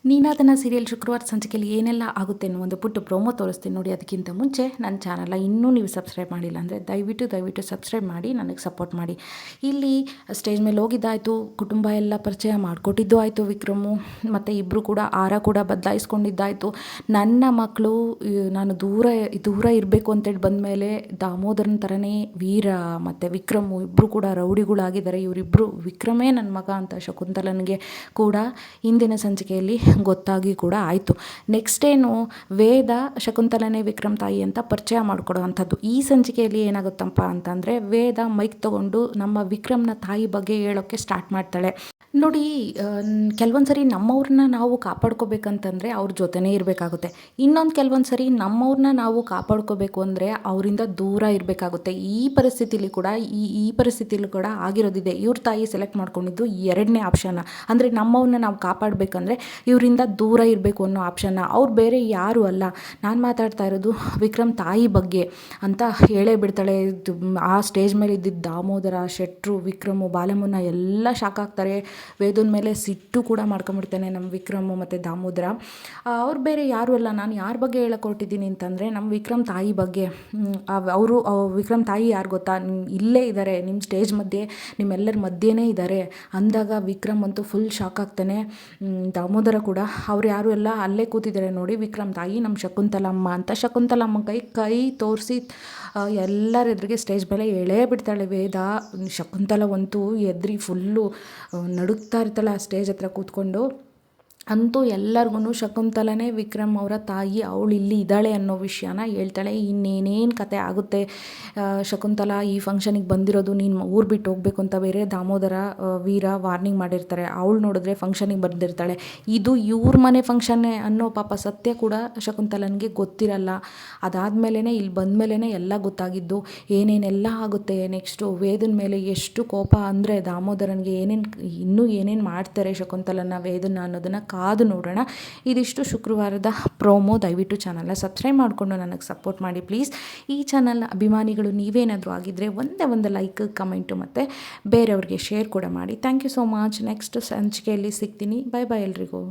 ನೀನಾದನ serial ಶುಕ್ರವಾರ ಸಂಚಿಕೆಯಲ್ಲಿ ಏನೆಲ್ಲ ಆಗುತ್ತೆ ಅನ್ನೋ ಒಂದು ಪುಟ್ಟ ಪ್ರೋಮೋ ತೋರಿಸ್ತೀನಿ ನೋಡಿ. ಅದಕ್ಕಿಂತ ಮುಂಚೆ ನನ್ನ ಚಾನಲ್ನ ಇನ್ನೂ ನೀವು ಸಬ್ಸ್ಕ್ರೈಬ್ ಮಾಡಿಲ್ಲ ಅಂದರೆ ದಯವಿಟ್ಟು ಸಬ್ಸ್ಕ್ರೈಬ್ ಮಾಡಿ ನನಗೆ ಸಪೋರ್ಟ್ ಮಾಡಿ. ಇಲ್ಲಿ ಸ್ಟೇಜ್ ಮೇಲೆ ಹೋಗಿದ್ದಾಯಿತು, ಕುಟುಂಬ ಎಲ್ಲ ಪರಿಚಯ ಮಾಡಿಕೊಟ್ಟಿದ್ದು ಆಯಿತು ವಿಕ್ರಮು, ಮತ್ತು ಇಬ್ಬರು ಕೂಡ ಆರ ಕೂಡ ಬದಲಾಯಿಸ್ಕೊಂಡಿದ್ದಾಯಿತು. ನನ್ನ ಮಕ್ಕಳು ನಾನು ದೂರ ಇರಬೇಕು ಅಂತೇಳಿ ಬಂದಮೇಲೆ ದಾಮೋದರನ ಥರನೇ ವೀರ ಮತ್ತು ವಿಕ್ರಮು ಇಬ್ಬರು ಕೂಡ ರೌಡಿಗಳಾಗಿದ್ದಾರೆ. ಇವರಿಬ್ಬರು ವಿಕ್ರಮೇ ನನ್ನ ಮಗ ಅಂತ ಶಕುಂತಲನಿಗೆ ಕೂಡ ಇಂದಿನ ಸಂಚಿಕೆಯಲ್ಲಿ ಗೊತ್ತಾಗಿ ಕೂಡ ಆಯಿತು. ನೆಕ್ಸ್ಟ್ ಏನು, ವೇದ ಶಕುಂತಲನೇ ವಿಕ್ರಮ್ ತಾಯಿ ಅಂತ ಪರಿಚಯ ಮಾಡಿಕೊಡೋ ಅಂಥದ್ದು. ಈ ಸಂಚಿಕೆಯಲ್ಲಿ ಏನಾಗುತ್ತಪ್ಪ ಅಂತಂದರೆ, ವೇದ ಮೈಕ್ ತೊಗೊಂಡು ನಮ್ಮ ವಿಕ್ರಮ್ನ ತಾಯಿ ಬಗ್ಗೆ ಹೇಳೋಕ್ಕೆ ಸ್ಟಾರ್ಟ್ ಮಾಡ್ತಾಳೆ. ನೋಡಿ, ಕೆಲವೊಂದು ಸರಿ ನಮ್ಮವ್ರನ್ನ ನಾವು ಕಾಪಾಡ್ಕೋಬೇಕಂತಂದರೆ ಅವ್ರ ಜೊತೆನೇ ಇರಬೇಕಾಗುತ್ತೆ. ಇನ್ನೊಂದು ಕೆಲವೊಂದು ಸರಿ ನಮ್ಮವ್ರನ್ನ ನಾವು ಕಾಪಾಡ್ಕೋಬೇಕು ಅಂದರೆ ಅವರಿಂದ ದೂರ ಇರಬೇಕಾಗುತ್ತೆ. ಈ ಪರಿಸ್ಥಿತಿಲಿ ಕೂಡ ಆಗಿರೋದಿದೆ. ಇವ್ರ ತಾಯಿ ಸೆಲೆಕ್ಟ್ ಮಾಡ್ಕೊಂಡಿದ್ದು ಎರಡನೇ ಆಪ್ಷನ್ನ, ಅಂದರೆ ನಮ್ಮವ್ರನ್ನ ನಾವು ಕಾಪಾಡಬೇಕಂದ್ರೆ ಇವರಿಂದ ದೂರ ಇರಬೇಕು ಅನ್ನೋ ಆಪ್ಷನ್ನ. ಅವ್ರು ಬೇರೆ ಯಾರೂ ಅಲ್ಲ, ನಾನು ಮಾತಾಡ್ತಾ ಇರೋದು ವಿಕ್ರಮ್ ತಾಯಿ ಬಗ್ಗೆ ಅಂತ ಹೇಳೇ ಬಿಡ್ತಾಳೆ. ಆ ಸ್ಟೇಜ್ ಮೇಲೆ ಇದ್ದಿದ್ದು ದಾಮೋದರ, ಶೆಟ್ರು, ವಿಕ್ರಮು, ಬಾಲಮುನ್ನ ಎಲ್ಲ ಶಾಕ್ ಆಗ್ತಾರೆ. ವೇದನ ಮೇಲೆ ಸಿಟ್ಟು ಕೂಡ ಮಾಡ್ಕೊಂಬಿಡ್ತಾನೆ ನಮ್ಮ ವಿಕ್ರಮು ಮತ್ತು ದಾಮೋದರ. ಅವ್ರು ಬೇರೆ ಯಾರೂ ಅಲ್ಲ, ನಾನು ಯಾರ ಬಗ್ಗೆ ಹೇಳಕ್ಕೆ ಹೊರಟಿದ್ದೀನಿ ಅಂತಂದರೆ ನಮ್ಮ ವಿಕ್ರಮ್ ತಾಯಿ ಬಗ್ಗೆ. ಅವರು ವಿಕ್ರಮ್ ತಾಯಿ ಯಾರು ಗೊತ್ತಾ, ಇಲ್ಲೇ ಇದ್ದಾರೆ ನಿಮ್ಮ ಸ್ಟೇಜ್ ಮಧ್ಯೆ, ನಿಮ್ಮೆಲ್ಲರ ಮಧ್ಯೆನೇ ಇದ್ದಾರೆ ಅಂದಾಗ ವಿಕ್ರಮ್ ಅಂತೂ ಫುಲ್ ಶಾಕ್ ಆಗ್ತಾನೆ. ದಾಮೋದರ ಕೂಡ ಅವ್ರು ಯಾರು ಎಲ್ಲ ಅಲ್ಲೇ ಕೂತಿದ್ದಾರೆ ನೋಡಿ ವಿಕ್ರಮ್ ತಾಯಿ, ನಮ್ಮ ಶಕುಂತಲಮ್ಮ ಅಂತ. ಶಕುಂತಲಮ್ಮ ಕೈ ತೋರಿಸಿ ಎಲ್ಲರ ಎದುರಿಗೆ ಸ್ಟೇಜ್ ಮೇಲೆ ಎಳೇ ಬಿಡ್ತಾಳೆ ವೇದ. ಶಕುಂತಲವಂತೂ ಎದ್ರಿ ಫುಲ್ಲು ನಡುಗ್ತಾ ಇರ್ತಾಳೆ ಆ ಸ್ಟೇಜ್ ಹತ್ರ ಕೂತ್ಕೊಂಡು. ಅಂತೂ ಎಲ್ಲರಿಗೂ ಶಕುಂತಲನೇ ವಿಕ್ರಮ್ ಅವರ ತಾಯಿ, ಅವಳು ಇಲ್ಲಿ ಇದ್ದಾಳೆ ಅನ್ನೋ ವಿಷಯನ ಹೇಳ್ತಾಳೆ. ಇನ್ನೇನೇನು ಕತೆ ಆಗುತ್ತೆ, ಶಕುಂತಲ ಈ ಫಂಕ್ಷನಿಗೆ ಬಂದಿರೋದು ನೀನು ಊರು ಬಿಟ್ಟು ಹೋಗಬೇಕು ಅಂತ ಬೇರೆ ದಾಮೋದರ ವೀರ ವಾರ್ನಿಂಗ್ ಮಾಡಿರ್ತಾರೆ. ಅವಳು ನೋಡಿದ್ರೆ ಫಂಕ್ಷನಿಗೆ ಬಂದಿರ್ತಾಳೆ. ಇದು ಇವ್ರ ಮನೆ ಫಂಕ್ಷನ್ನೇ ಅನ್ನೋ ಪಾಪ ಸತ್ಯ ಕೂಡ ಶಕುಂತಲನಿಗೆ ಗೊತ್ತಿರಲ್ಲ. ಅದಾದಮೇಲೆ ಇಲ್ಲಿ ಬಂದಮೇಲೆ ಎಲ್ಲ ಗೊತ್ತಾಗಿದ್ದು, ಏನೇನೆಲ್ಲ ಆಗುತ್ತೆ. ನೆಕ್ಸ್ಟು ವೇದನ ಮೇಲೆ ಎಷ್ಟು ಕೋಪ ಅಂದರೆ ದಾಮೋದರನಿಗೆ ಇನ್ನೂ ಏನೇನು ಮಾಡ್ತಾರೆ ಶಕುಂತಲನ, ವೇದನ ಅನ್ನೋದನ್ನು ಕಾದು ನೋಡೋಣ. ಇದಿಷ್ಟು ಶುಕ್ರವಾರದ ಪ್ರೋಮೋ. ದಯವಿಟ್ಟು ಚಾನಲ್ನ ಸಬ್ಸ್ಕ್ರೈಬ್ ಮಾಡಿಕೊಂಡು ನನಗೆ ಸಪೋರ್ಟ್ ಮಾಡಿ ಪ್ಲೀಸ್. ಈ ಚಾನಲ್ನ ಅಭಿಮಾನಿಗಳು ನೀವೇನಾದರೂ ಆಗಿದ್ದರೆ ಒಂದು ಲೈಕ್, ಕಮೆಂಟು ಮತ್ತು ಬೇರೆಯವ್ರಿಗೆ ಶೇರ್ ಕೂಡ ಮಾಡಿ. Thank you so much. Next ಸಂಚಿಕೆಯಲ್ಲಿ ಸಿಗ್ತೀನಿ. ಬೈ ಎಲ್ರಿಗೂ.